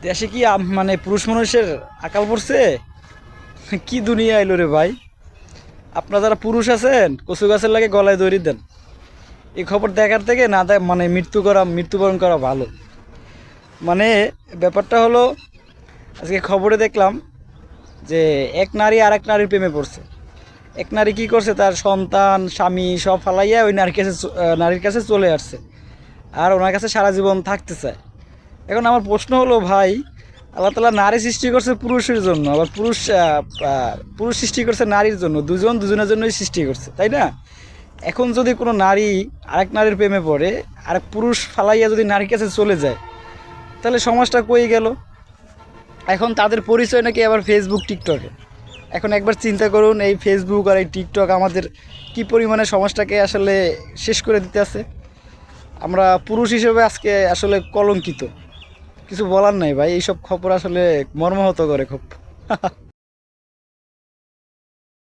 দেশে কি মানে পুরুষ মানুষের আকাল পড়ছে? কি দুনিয়া এলো রে ভাই! আপনারা যারা পুরুষ আছেন কচু গাছের লাগে গলায় দড়ি দেন। এই খবর দেখার থেকে না মানে মৃত্যুবরণ করা ভালো। মানে ব্যাপারটা হলো, আজকে খবরে দেখলাম যে এক নারী আর এক নারীর প্রেমে পড়ছে। এক নারী কি করছে, তার সন্তান স্বামী সব ফালাইয়া ওই নারীর কাছে চলে আসছে, আর ওনার কাছে সারা জীবন থাকতে চায়। এখন আমার প্রশ্ন হলো ভাই, আল্লাহ তাআলা নারী সৃষ্টি করছে পুরুষের জন্য, আবার পুরুষ সৃষ্টি করছে নারীর জন্য, দুজন দুজনের জন্যই সৃষ্টি করছে, তাই না? এখন যদি কোনো নারী আরেক নারীর প্রেমে পড়ে, আরেক পুরুষ ফালাইয়া যদি নারীর কাছে চলে যায়, তাহলে সমাজটা কই গেল? এখন তাদের পরিচয় নাকি আবার ফেসবুক টিকটকে। এখন একবার চিন্তা করুন, এই ফেসবুক আর এই টিকটক আমাদের কি পরিমাণে সমাজটাকে আসলে শেষ করে দিতে আছে। আমরা পুরুষ হিসেবে আজকে আসলে কলঙ্কিত। কিছু বলার নাই ভাই, এইসব খবর আসলে মর্মাহত করে খুব।